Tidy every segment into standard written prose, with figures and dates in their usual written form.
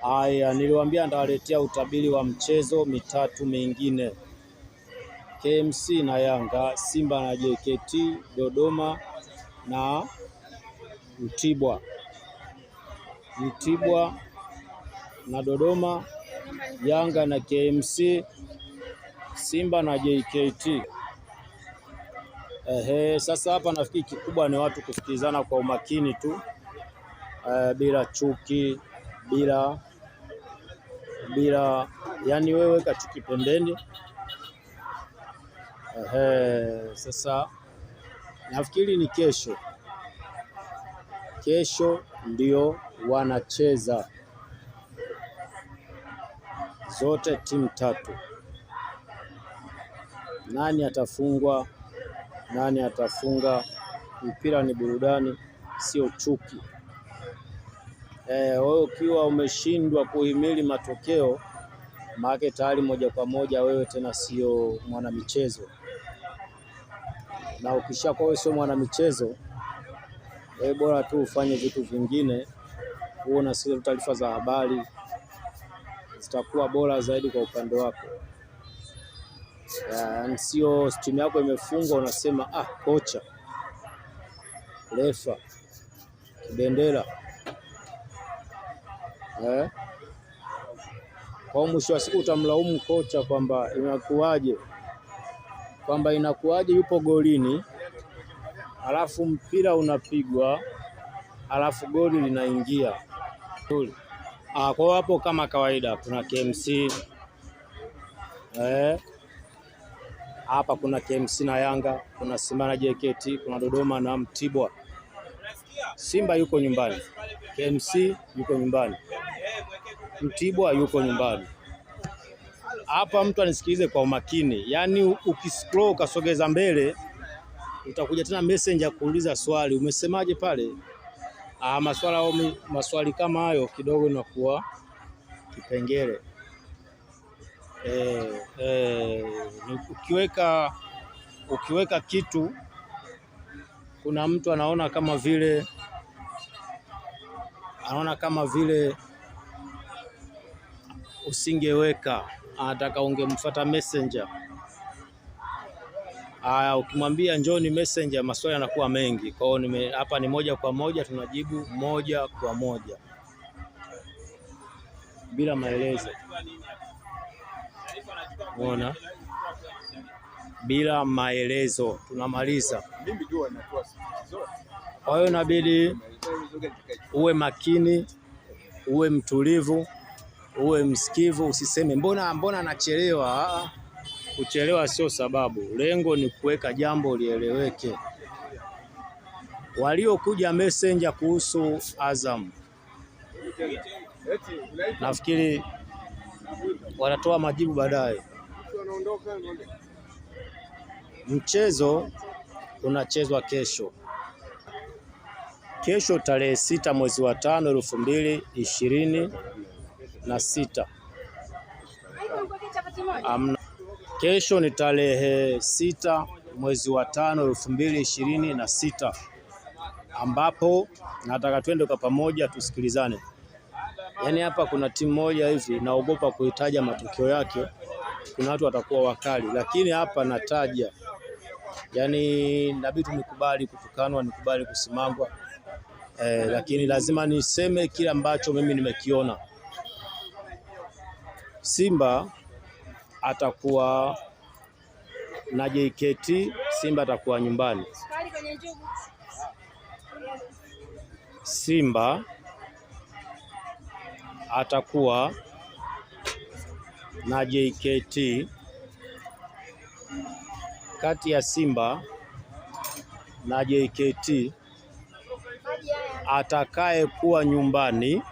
Haya, niliwaambia nitawaletea utabiri wa mchezo mitatu mingine: KMC na Yanga, Simba na JKT, Dodoma na Mtibwa. Mtibwa na Dodoma, Yanga na KMC, Simba na JKT. Sasa hapa nafikiri kikubwa ni watu kusikilizana kwa umakini tu, bila chuki, bila yani wewe weka chuki pembeni. Sasa nafikiri ni kesho ndio wanacheza zote timu tatu. Nani atafungwa, nani atafunga? Mpira ni burudani, sio chuki. Wewe ukiwa umeshindwa kuhimili matokeo, maana tayari moja kwa moja wewe tena sio mwanamichezo. Na ukishakuwa wewe sio mwanamichezo, wewe bora tu ufanye vitu vingine, uone zile taarifa za habari zitakuwa bora zaidi kwa upande wako. Sio timu yako imefungwa unasema kocha, refa, kibendera. Kwa mwisho wa siku utamlaumu kocha kwamba inakuwaje yupo golini, alafu mpira unapigwa, alafu goli linaingia. Kwa hapo kama kawaida kuna KMC, hapa kuna KMC na Yanga, kuna Simba na JKT, kuna Dodoma na Mtibwa. Simba yuko nyumbani, KMC yuko nyumbani, Mtibwa yuko nyumbani. Hapa mtu anisikilize kwa umakini, yaani ukiscroll ukasogeza mbele utakuja tena messenger kuuliza swali, umesemaje pale? Maswali kama hayo kidogo inakuwa kipengele. Ukiweka kitu, kuna mtu anaona kama vile usingeweka, anataka ungemfuata messenger. Ukimwambia njoni messenger, maswali yanakuwa mengi. Kwa hiyo hapa ni moja kwa moja, tunajibu moja kwa moja bila maelezo. Unaona? Bila maelezo tunamaliza. Kwa hiyo inabidi uwe makini, uwe mtulivu, uwe msikivu, usiseme mbona anachelewa. Kuchelewa sio sababu, lengo ni kuweka jambo lieleweke. Waliokuja messenger kuhusu Azam, nafikiri watatoa majibu baadaye. Mchezo unachezwa kesho tarehe 6 mwezi wa 5 2026. Kesho ni tarehe 6 mwezi wa 5 2026, ambapo nataka twende kwa pamoja tusikilizane. Yaani hapa kuna timu moja hivi naogopa kuitaja matokeo yake, kuna watu watakuwa wakali, lakini hapa nataja. Yaani inabidi nikubali kutukanwa, nikubali kusimangwa, lakini lazima niseme kile ambacho mimi nimekiona. Simba atakuwa na JKT, Simba atakuwa nyumbani. Simba atakuwa na JKT. Kati ya Simba na JKT atakaye kuwa nyumbani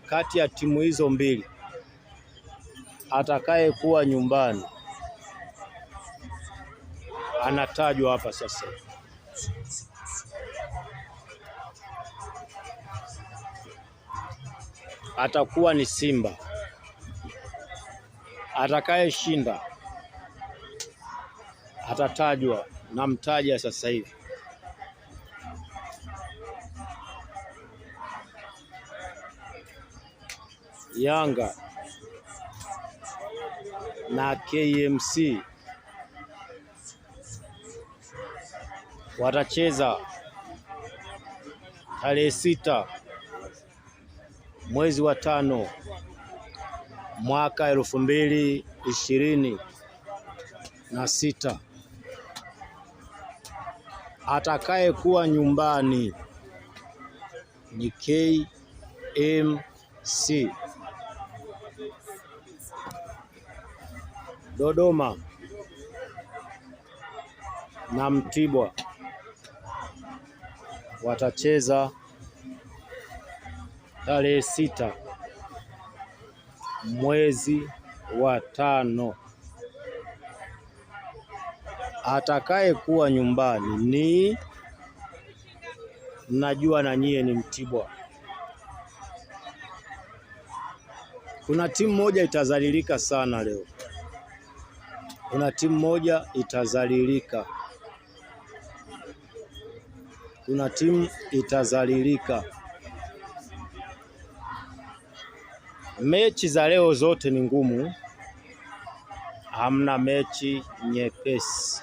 kati ya timu hizo mbili, atakaye kuwa nyumbani anatajwa hapa sasa. Atakuwa ni Simba. Atakaye shinda atatajwa, na mtaja sasa hivi. Yanga na KMC watacheza tarehe 6 mwezi wa 5 mwaka 2026. Atakaye kuwa nyumbani ni KMC. Dodoma na Mtibwa watacheza tarehe 6 mwezi wa 5. Atakaye kuwa nyumbani ni, najua na nyie ni Mtibwa. Kuna timu moja itazalilika sana leo. Kuna timu moja itazalilika. Kuna timu itazalilika. Mechi za leo zote ni ngumu. Hamna mechi nyepesi.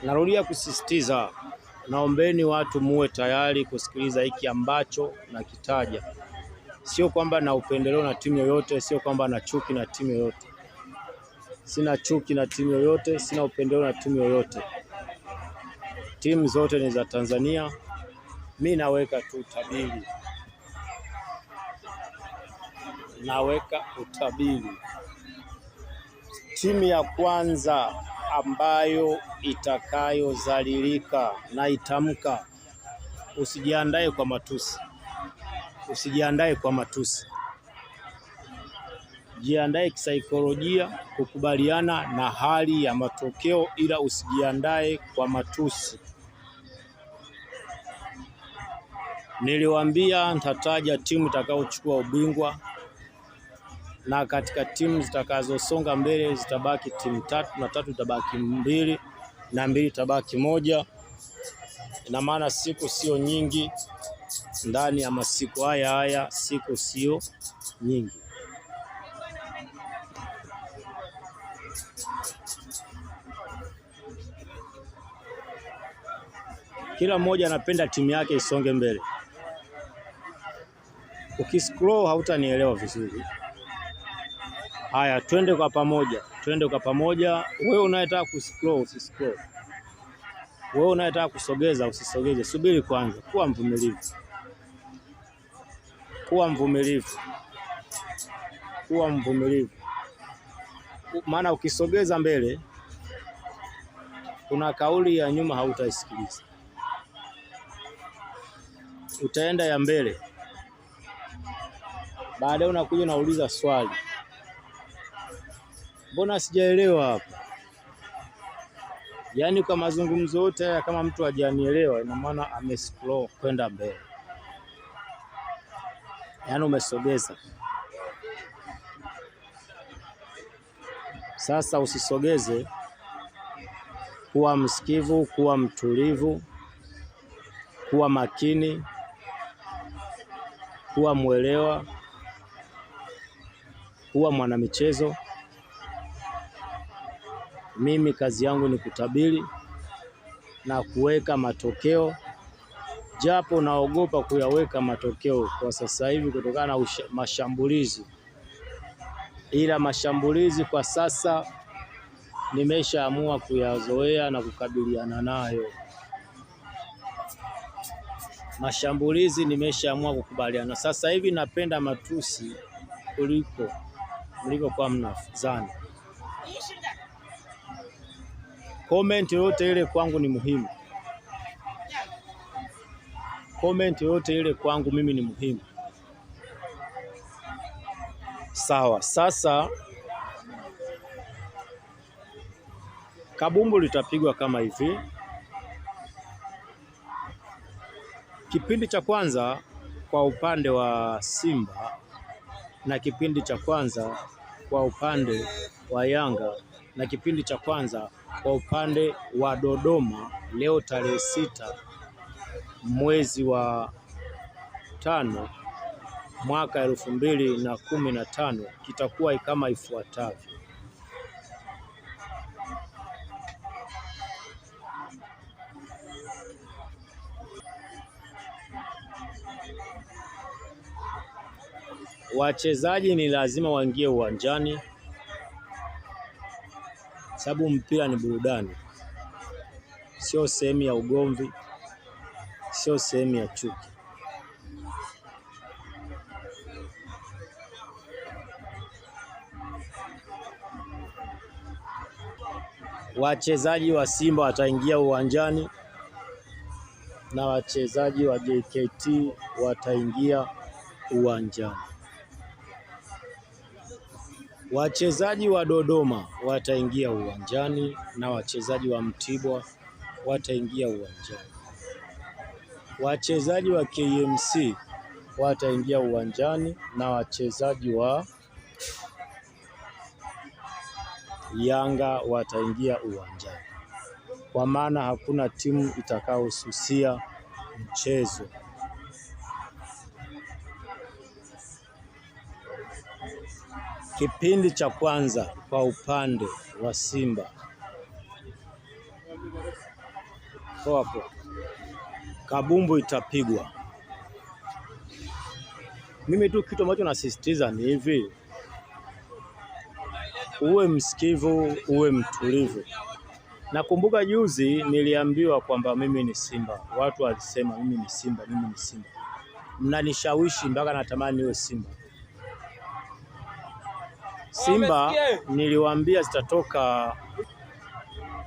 Narudia kusisitiza, naombeni watu muwe tayari kusikiliza hiki ambacho nakitaja. Sio kwamba na upendeleo na timu yoyote, sio kwamba na chuki na timu yoyote. Sina chuki na timu yoyote, sina upendeleo na timu yoyote. Timu zote ni za Tanzania. Mimi naweka tu utabiri. Naweka utabiri. Timu ya kwanza ambayo itakayozalilika na itamka, usijiandae kwa matusi. Usijiandae kwa matusi. Jiandae kisaikolojia kukubaliana na hali ya matokeo, ila usijiandae kwa matusi. Niliwaambia nitataja timu itakayochukua ubingwa, na katika timu zitakazosonga mbele zitabaki timu 3 na 3 itabaki 2 na 2 itabaki 1. Ina maana siku sio nyingi ndani ya masiku haya, siku sio nyingi. Kila mmoja anapenda timu yake isonge mbele. Ukiscroll hautanielewa vizuri. Haya, twende kwa pamoja. Twende kwa pamoja. Wewe unayetaka kuscroll usiscroll. Wewe unayetaka kusogeza usisogeze. Subiri kwanza. Kuwa mvumilivu. Kuwa mvumilivu. Kuwa mvumilivu. Maana ukisogeza mbele, kuna kauli ya nyuma hautaisikiliza. Utaenda ya mbele. Baadaye unakuja unauliza swali. Mbona sijaelewa hapa? Yaani kwa mazungumzo yote haya kama mtu hajanielewa, ina maana amescroll kwenda mbele. Yaani umesogeza. Sasa usisogeze. Kuwa msikivu, kuwa mtulivu, kuwa makini, kuwa mwelewa, kuwa mwanamichezo. Mimi kazi yangu ni kutabiri na kuweka matokeo, japo naogopa kuyaweka matokeo kwa sasa hivi kutokana na mashambulizi. Ila mashambulizi kwa sasa nimeshaamua kuyazoea na kukabiliana nayo. Mashambulizi nimeshaamua kukubaliana. Sasa hivi napenda matusi kuliko kwa mnafuzana. Comment yote ile kwangu ni muhimu. Comment yote ile kwangu mimi ni muhimu. Sawa, sasa kabumbu litapigwa kama hivi. Kipindi cha kwanza kwa upande wa Simba na kipindi cha kwanza kwa upande wa Yanga na kipindi cha kwanza kwa upande wa Dodoma leo tarehe 6 mwezi wa 5 mwaka 2015 kitakuwa kama ifuatavyo. Wachezaji ni lazima waingie uwanjani, sababu mpira ni burudani, sio sehemu ya ugomvi, sio sehemu ya chuki. Wachezaji wa Simba wataingia uwanjani na wachezaji wa JKT wataingia uwanjani. Wachezaji wa Dodoma wataingia uwanjani na wachezaji wa Mtibwa wataingia uwanjani. Wachezaji wa KMC wataingia uwanjani na wachezaji wa Yanga wataingia uwanjani, kwa maana hakuna timu itakayosusia mchezo. Kipindi cha kwanza kwa upande wa Simba hapo kabumbu itapigwa. Mimi tu kitu ambacho nasisitiza ni hivi, uwe msikivu, uwe mtulivu. Nakumbuka juzi niliambiwa kwamba mimi ni Simba, watu walisema mimi ni Simba, mimi ni Simba. Mnanishawishi mpaka natamani niwe Simba. Simba niliwaambia zitatoka,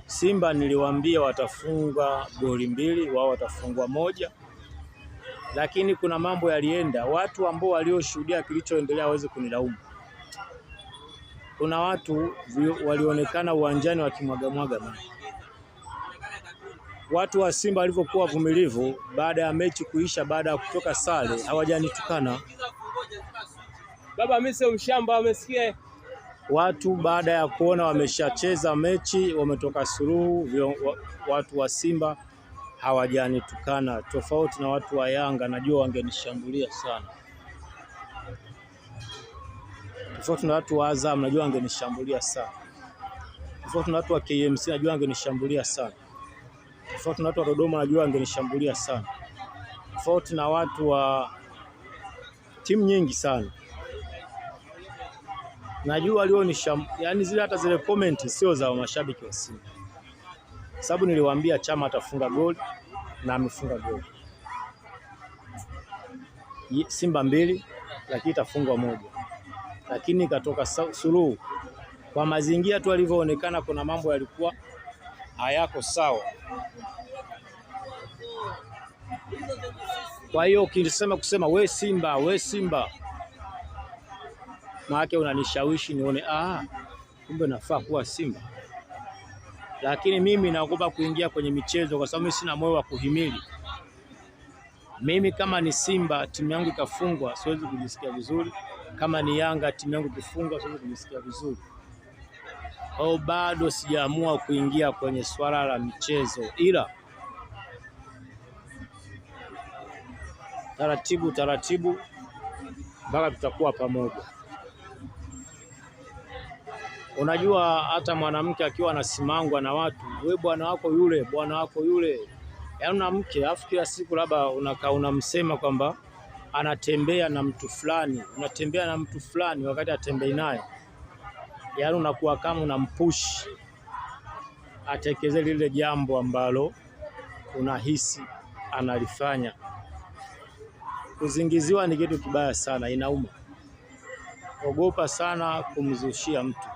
Simba niliwaambia watafunga goli 2, wao watafungwa 1, lakini kuna mambo yalienda. Watu ambao walioshuhudia kilichoendelea waweze kunilaumu. Kuna watu walionekana uwanjani wakimwaga maji. Watu wa Simba walivyokuwa vumilivu baada ya mechi kuisha, baada ya kutoka sare, hawajanitukana. Baba mimi sio mshamba, umesikia? Watu baada ya kuona wameshacheza mechi, wametoka suluhu, watu wa Simba hawajanitukana, tofauti na watu wa Yanga. Najua wangenishambulia sana. Tofauti na watu wa Azam, najua wangenishambulia sana. Tofauti na watu wa KMC, najua wangenishambulia sana. Tofauti na watu wa Dodoma, najua wangenishambulia sana. Tofauti na watu wa timu nyingi sana, najua yani zile hata zile comment sio za mashabiki wa Simba. Sababu niliwaambia Chama atafunga goli na amefunga goli. Simba 2 lakini itafungwa 1. Lakini ikatoka suluhu. Kwa mazingira tu alivyoonekana, kuna mambo yalikuwa hayako sawa. Kwa hiyo ukisema we Simba, we Simba, maana unanishawishi nione kumbe nafaa kuwa Simba. Lakini mimi naogopa kuingia kwenye michezo kwa sababu mimi sina moyo wa kuhimili. Mimi kama ni Simba timu yangu ikafungwa, siwezi kujisikia vizuri. Kama ni Yanga timu yangu ikifungwa, siwezi kujisikia vizuri. Au bado sijaamua kuingia kwenye swala la michezo, ila taratibu mpaka tutakuwa pamoja. Unajua hata mwanamke akiwa anasimangwa na watu, we bwana wako yule, yaani mwanamke afu kila siku labda unamsema kwamba anatembea na mtu fulani, unatembea na mtu fulani wakati atembei naye, yaani unakuwa kama unampush atekeze lile jambo ambalo unahisi analifanya. Kuzingiziwa ni kitu kibaya sana, inauma. Ogopa sana kumzushia mtu.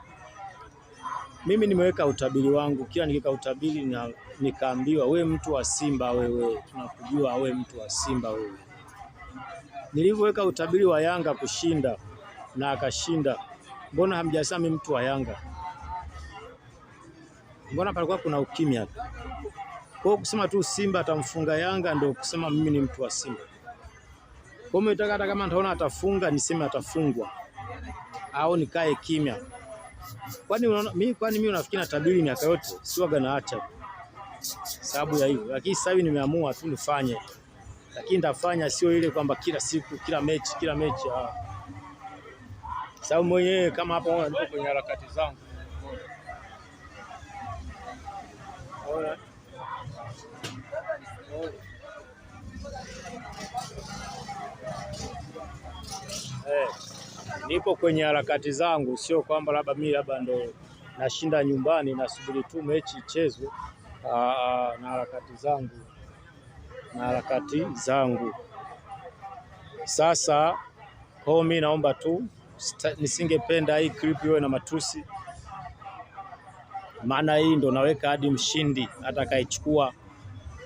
Mimi nimeweka utabiri wangu, kila nikika utabiri na nikaambiwa we mtu wa Simba wewe, tunakujua we mtu wa Simba wewe. Nilivyoweka utabiri wa Yanga kushinda na akashinda, mbona hamjasema mimi mtu wa Yanga? Mbona palikuwa kuna ukimya? Kwa kusema tu Simba atamfunga Yanga ndio kusema mimi ni mtu wa Simba. Kwa hiyo hata kama nitaona atafunga niseme atafungwa au nikae kimya. Kwani mimi unafikiri natabiri miaka yote? Siwaga naacha sababu ya hivyo. Lakini sasa hivi nimeamua tu nifanye. lakini nitafanya sio ile kwamba kila siku kila mechi sababu mwenyewe kama hapo niko kwenye harakati zangu. Nipo kwenye harakati zangu, sio kwamba labda mimi ndo nashinda nyumbani nasubiri tu mechi ichezwe. Na harakati zangu. Sasa kwa mimi naomba tu, nisingependa hii clip iwe na matusi, maana hii ndo naweka hadi mshindi atakayechukua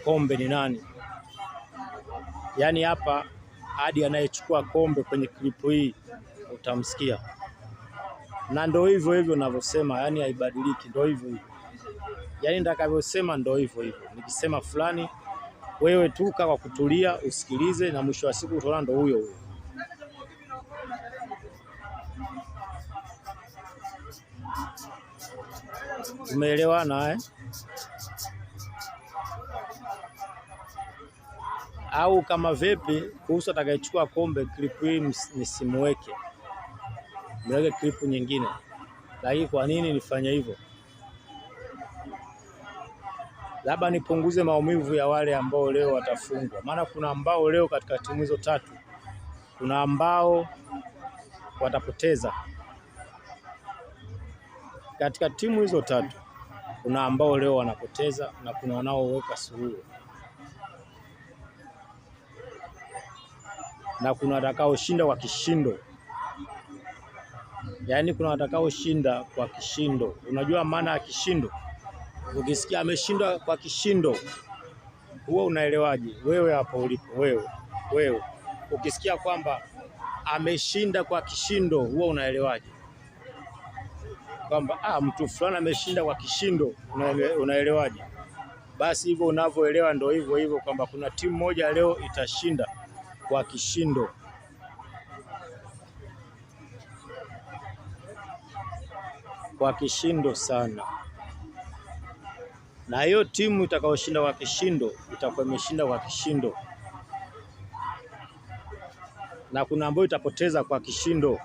kombe ni nani. Yaani hapa hadi anayechukua kombe kwenye clip hii utamsikia, na ndo hivyo hivyo ninavyosema, yani haibadiliki, ndo hivyo hivyo, yani nitakavyosema ndo hivyo hivyo. Nikisema fulani, wewe tu kwa kutulia usikilize, na mwisho wa siku utaona ndo huyo huyo. Tumeelewana Au kama vipi kuhusu atakayechukua kombe, clip hii nisimuweke, niweke clip nyingine. Lakini kwa nini nifanye hivyo? Labda nipunguze maumivu ya wale ambao leo watafungwa, maana kuna ambao leo katika timu hizo tatu, kuna ambao watapoteza. Katika timu hizo tatu kuna ambao leo wanapoteza na kuna wanaoweka suluhu, na kuna watakaoshinda kwa kishindo. Yaani kuna watakaoshinda kwa kishindo. Unajua maana ya kishindo? Ukisikia ameshinda kwa kishindo, huwa unaelewaje? Wewe hapo ulipo, wewe ukisikia kwamba ameshinda kwa kishindo, huwa unaelewaje? Kwamba mtu fulani ameshinda kwa kishindo, unaelewaje? Basi hivyo unavyoelewa ndio hivyo hivyo, kwamba kuna timu moja leo itashinda kwa kishindo. Kwa kishindo sana. Na hiyo timu itakayoshinda kwa kishindo itakuwa imeshinda kwa kishindo, na kuna ambayo itapoteza kwa kishindo.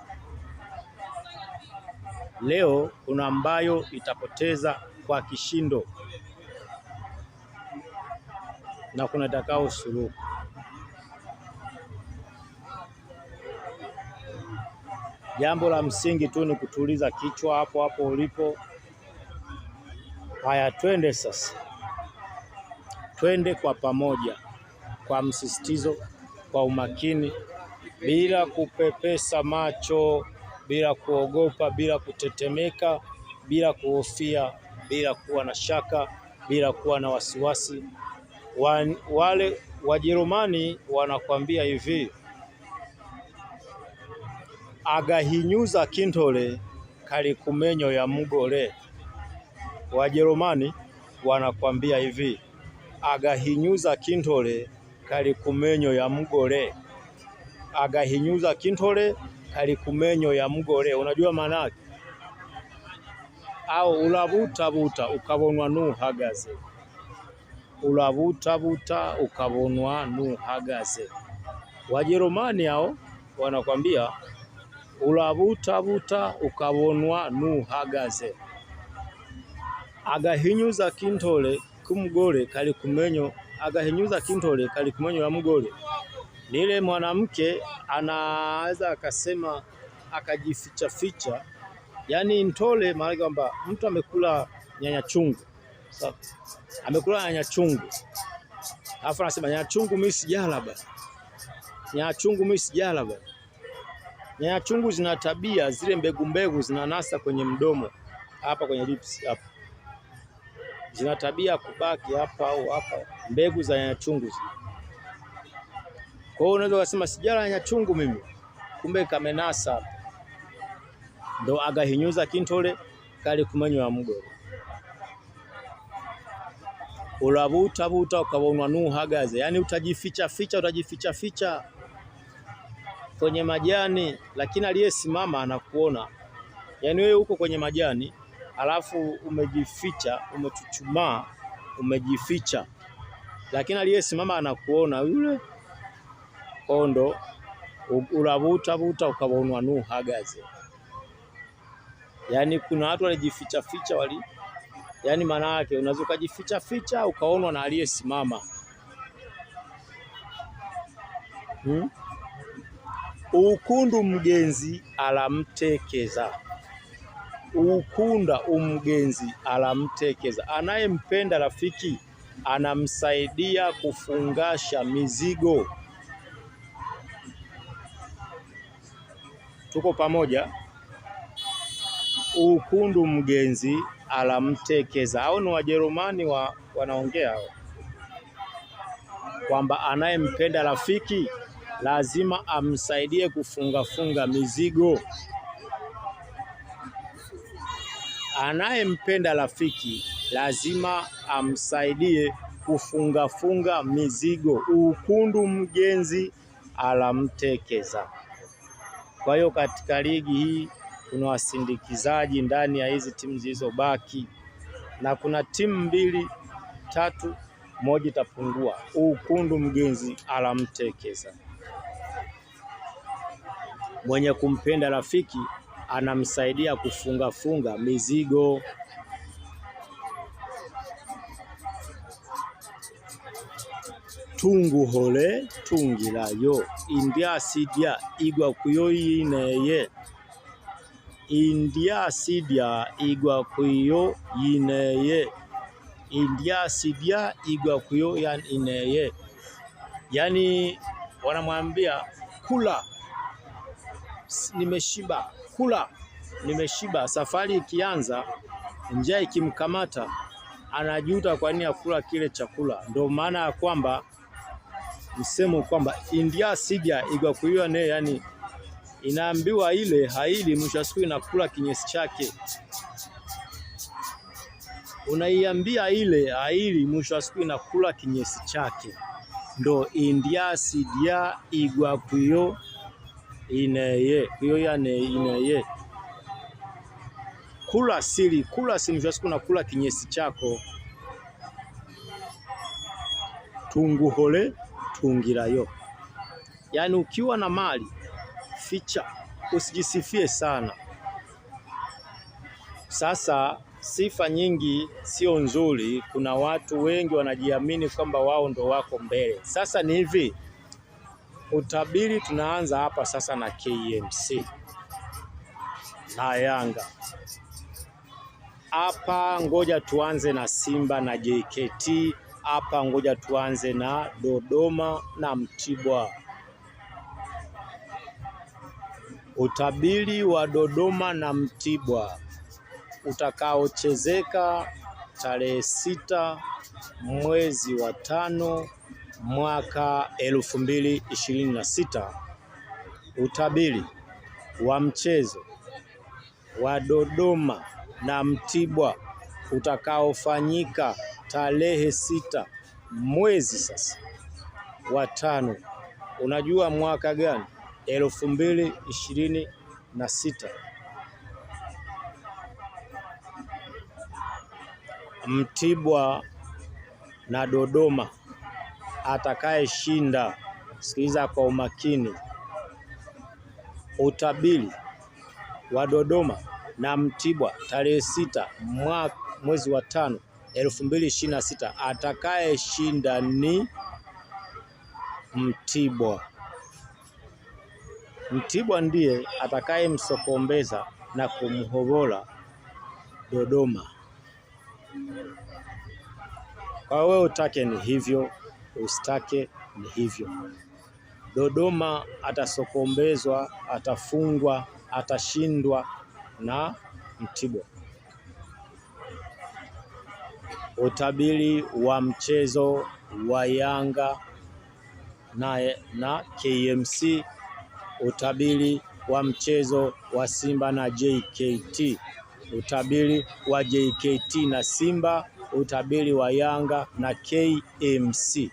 Leo kuna ambayo itapoteza kwa kishindo na kuna itakao suluhu. Jambo la msingi tu ni kutuliza kichwa hapo hapo ulipo. Haya, twende sasa, twende kwa pamoja, kwa msisitizo, kwa umakini, bila kupepesa macho, bila kuogopa, bila kutetemeka, bila kuhofia, bila kuwa na shaka, bila kuwa na wasiwasi. Wale Wajerumani wanakwambia hivi, agahinyuza kintole kalikumenyo ya mugole. Wajerumani wanakwambia hivi, agahinyuza kintole kalikumenyo ya mugole. Agahinyuza kintole kalikumenyo ya mugole. Unajua maana yake? Au ulabutabuta ukabonwa nuhagaze. Ulabutabuta ukabonwa nuhagaze. Wajerumani hao wanakwambia ulabutabuta ukabonwa nuhagaze. Agahinyuza kintole kumugole kalikumenyo. Agahinyuza kintole kalikumenyo ya mugole. Ni ile mwanamke anaweza akasema akajificha ficha, yaani ntole, maana kwamba mtu amekula nyanya chungu. Sawa? Amekula nyanya chungu, alafu anasema nyanya chungu mimi sijala bana. Nyanya chungu mimi sijala bana. Nyanya chungu zina tabia, zile mbegu zinanasa kwenye mdomo hapa kwenye lips hapa. Zina tabia kubaki hapa au hapa, mbegu za nyanya chungu. Kwa hiyo unaweza kusema sijala nyanya chungu mimi, kumbe kamenasa hapa. Ndo agahinyuza kintole kalikumenyo ya mugole. Ulabutabuta ukabonwa nuhagaze, yaani utajificha ficha kwenye majani, lakini aliyesimama anakuona. Yaani wewe uko kwenye majani, alafu umejificha, umechuchumaa, umejificha, lakini aliyesimama anakuona. Yule kondo urabuta ukabonwa nuhagaze. Yani kuna watu walijificha ficha yani maana yake unaweza kujificha ficha ukaonwa na aliyesimama. Ukundu mgenzi alamtekeza. Ukunda umgenzi alamtekeza. Anayempenda rafiki anamsaidia kufungasha mizigo. Tuko pamoja? Ukundu mgenzi alamtekeza. Hao ni Wajerumani wanaongea hao, kwamba anayempenda rafiki lazima amsaidie kufunga mizigo. Anayempenda rafiki lazima amsaidie kufunga mizigo. Ukundu mgenzi alamtekeza. Kwa hiyo katika ligi hii kuna wasindikizaji ndani ya hizi timu zilizobaki, na kuna timu 2, 3, moja itapungua. Ukundu mgenzi alamtekeza. Mwenye kumpenda rafiki anamsaidia kufunga mizigo. Tungu hole tungilayo india sidia igwa kuyo yineye. India sidia igwa kuyo yineye. India sidia igwa kuyo yineye. Yani wanamwambia kula nimeshiba, kula nimeshiba. Safari ikianza, njaa ikimkamata, anajuta kwa nini akula kile chakula. Ndio maana ya kwamba msemo kwamba india sidia igwa kuyo ne, yani inaambiwa ile haili, mwisho wa siku inakula kinyesi chake. Unaiambia ile haili, mwisho wa siku inakula kinyesi chake. Ndo india sidia igwa kuyo ineye, kuyo yane ineye. Kula siri, mwisho wa siku nakula kinyesi chako. Tungu hole tungirayo. Yani ukiwa na mali ficha, usijisifie sana. Sasa sifa nyingi sio nzuri. Kuna watu wengi wanajiamini kwamba wao ndo wako mbele. Sasa ni hivi, utabiri tunaanza hapa sasa na KMC na Yanga. Hapa ngoja tuanze na Simba na JKT. Hapa ngoja tuanze na Dodoma na Mtibwa. Utabiri wa Dodoma na Mtibwa utakaochezeka tarehe 6 mwezi wa 5 mwaka 2026. Utabiri wa mchezo wa Dodoma na Mtibwa utakaofanyika tarehe 6 mwezi sasa wa 5. Unajua mwaka gani? 2026. Mtibwa na Dodoma, atakayeshinda, sikiliza kwa umakini. Utabiri wa Dodoma na Mtibwa tarehe 6 mwezi wa 5 2026, atakayeshinda ni Mtibwa. Mtibwa ndiye atakayemsokombeza na kumhobola Dodoma. Kwa wewe utake ni hivyo, usitake ni hivyo. Dodoma atasokombezwa, atafungwa, atashindwa na Mtibwa. Utabiri wa mchezo wa Yanga na KMC. Utabiri wa mchezo wa Simba na JKT. Utabiri wa JKT na Simba. Utabiri wa Yanga na KMC.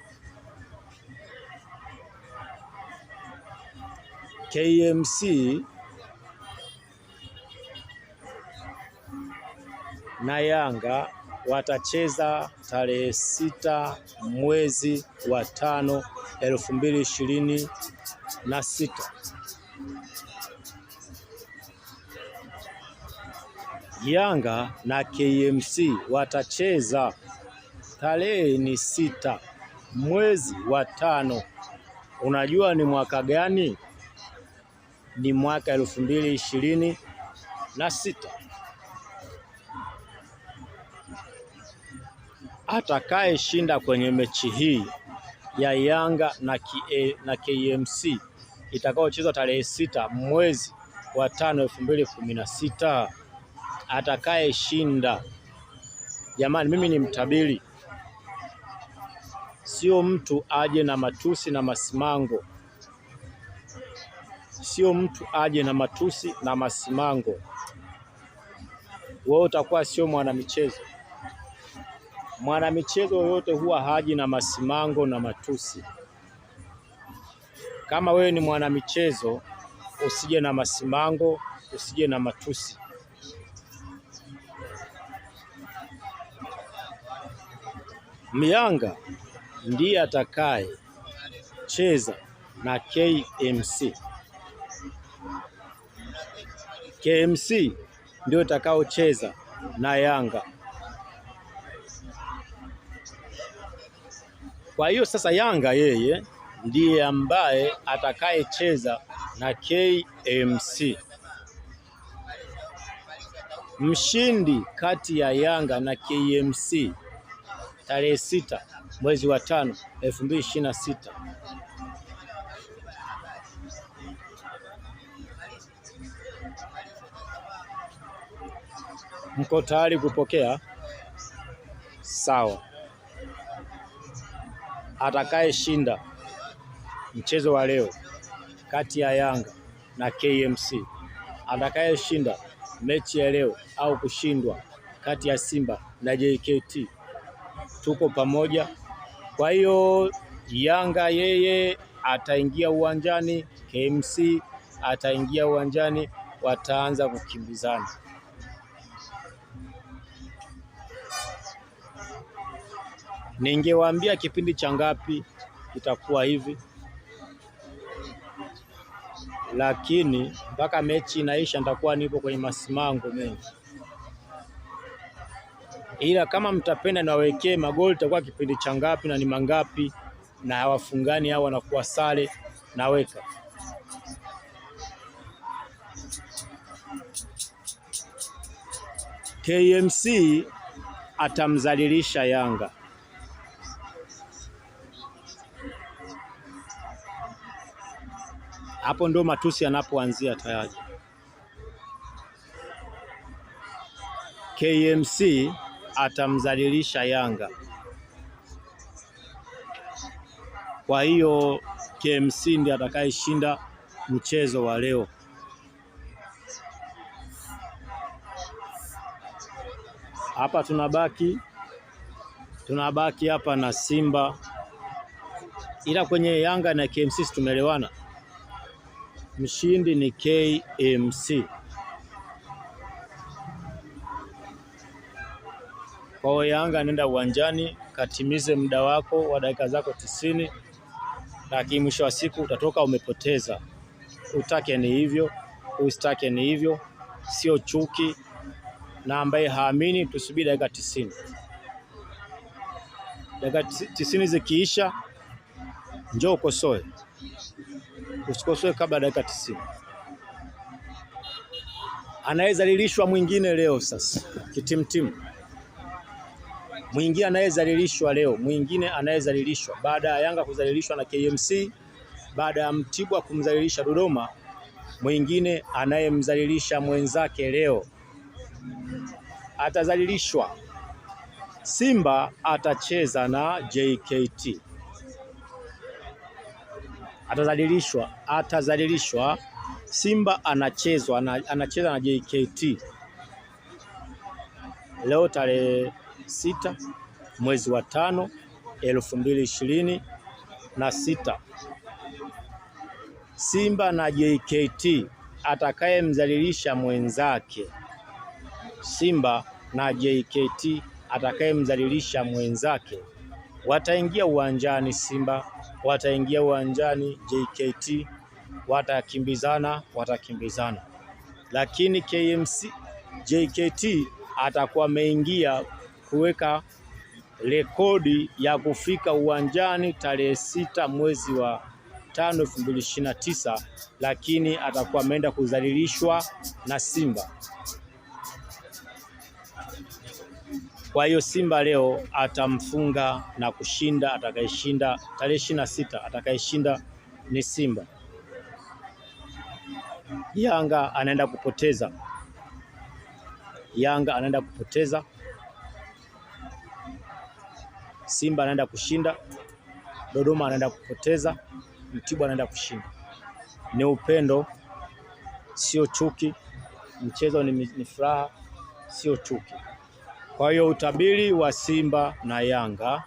KMC na Yanga watacheza tarehe 6 mwezi wa 5 2026. Yanga na KMC watacheza tarehe ni 6 mwezi wa 5. Unajua ni mwaka gani? Ni mwaka 2026. Atakayeshinda kwenye mechi hii ya Yanga na KMC itakayochezwa tarehe 6 mwezi wa 5 2016, atakayeshinda, jamani, mimi ni mtabiri, sio mtu aje na matusi na masimango, sio mtu aje na matusi na masimango. Wewe utakuwa sio mwanamichezo. Mwanamichezo yoyote huwa haji na masimango na matusi. Kama wewe ni mwanamichezo, usije na masimango, usije na matusi. Yanga ndiye atakaye cheza na KMC. KMC ndio itakayocheza na Yanga. Kwa hiyo sasa Yanga yeye ndiye ambaye atakayecheza na KMC. Mshindi kati ya Yanga na KMC tarehe 6 mwezi wa 5 2026. Mko tayari kupokea? Sawa. Atakayeshinda mchezo wa leo kati ya Yanga na KMC, atakayeshinda mechi ya leo au kushindwa kati ya Simba na JKT, tuko pamoja. Kwa hiyo Yanga yeye ataingia uwanjani, KMC ataingia uwanjani, wataanza kukimbizana. Ningewaambia kipindi cha ngapi itakuwa hivi, lakini mpaka mechi inaisha nitakuwa nipo kwenye masimango mengi. Ila kama mtapenda niwawekee magoli itakuwa kipindi cha ngapi na ni mangapi na hawafungani au wanakuwa sare, naweka. KMC atamzalilisha Yanga. Hapo ndo matusi yanapoanzia tayari. KMC atamzalilisha Yanga. Kwa hiyo KMC ndiye atakayeshinda mchezo wa leo. Hapa tunabaki hapa na Simba, ila kwenye Yanga na KMC tumeelewana. Mshindi ni KMC. Kwa hiyo Yanga nenda uwanjani, katimize muda wako wa dakika zako 90, lakini mwisho wa siku utatoka umepoteza. Utake ni hivyo, usitake ni hivyo, sio chuki. Na ambaye haamini tusubiri dakika 90. Dakika 90 zikiisha njoo ukosoe. Usikosoe kabla dakika 90. Anayezalilishwa mwingine leo sasa, kitimtimu. Mwingine anayezalilishwa leo, mwingine anayezalilishwa baada ya Yanga kuzalilishwa na KMC, baada ya Mtibwa kumzalilisha Dodoma, mwingine anayemzalilisha mwenzake leo atazalilishwa. Simba atacheza na JKT. Atazalilishwa. Simba anacheza na JKT leo tarehe 6 mwezi wa 5 2026. Simba na JKT, atakayemzalilisha mwenzake. Simba na JKT, atakayemzalilisha mwenzake wataingia uwanjani. Simba wataingia uwanjani JKT, watakimbizana, lakini KMC JKT atakuwa ameingia kuweka rekodi ya kufika uwanjani tarehe 6 mwezi wa 5 2029, lakini atakuwa ameenda kudhalilishwa na Simba. Kwa hiyo Simba leo atamfunga na kushinda. Atakayeshinda tarehe 26, atakayeshinda ni Simba. Yanga anaenda kupoteza. Simba anaenda kushinda. Dodoma anaenda kupoteza. Mtibwa anaenda kushinda. Ni upendo, sio chuki. Mchezo ni furaha, sio chuki. Kwa hiyo utabiri wa Simba na Yanga,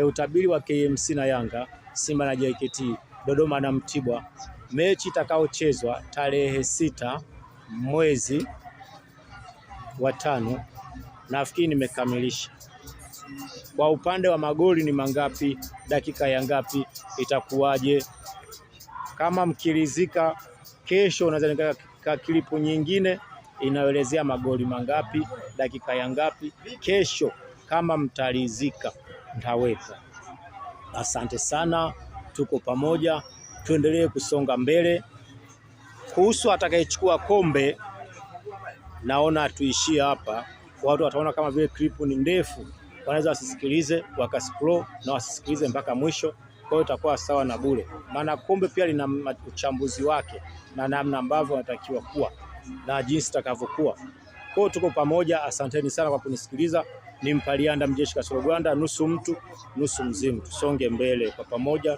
utabiri wa KMC na Yanga, Simba na JKT, Dodoma na Mtibwa, mechi itakayochezwa tarehe 6 mwezi wa 5, nafikiri nimekamilisha. Kwa upande wa magoli ni mangapi, dakika ya ngapi, itakuwaje? Kama mkirizika, kesho unaweza nika klipu nyingine inaelezea magoli mangapi, dakika ya ngapi. Kesho kama mtarizika mtaweka. Asante sana, tuko pamoja, tuendelee kusonga mbele. Kuhusu atakayechukua kombe, naona tuishie hapa. Watu wataona kama vile klipu ni ndefu, wanaweza wasisikilize wakascroll na wasisikilize mpaka mwisho. Kwa hiyo itakuwa sawa na bure, maana kombe pia lina uchambuzi wake na namna ambavyo wanatakiwa kuwa na jinsi takavyokuwa. Kwa hiyo tuko pamoja. Asanteni sana kwa kunisikiliza. Ni Mpalianda Mjeshi Kasoro Gwanda, nusu mtu nusu mzimu. Tusonge mbele kwa pamoja.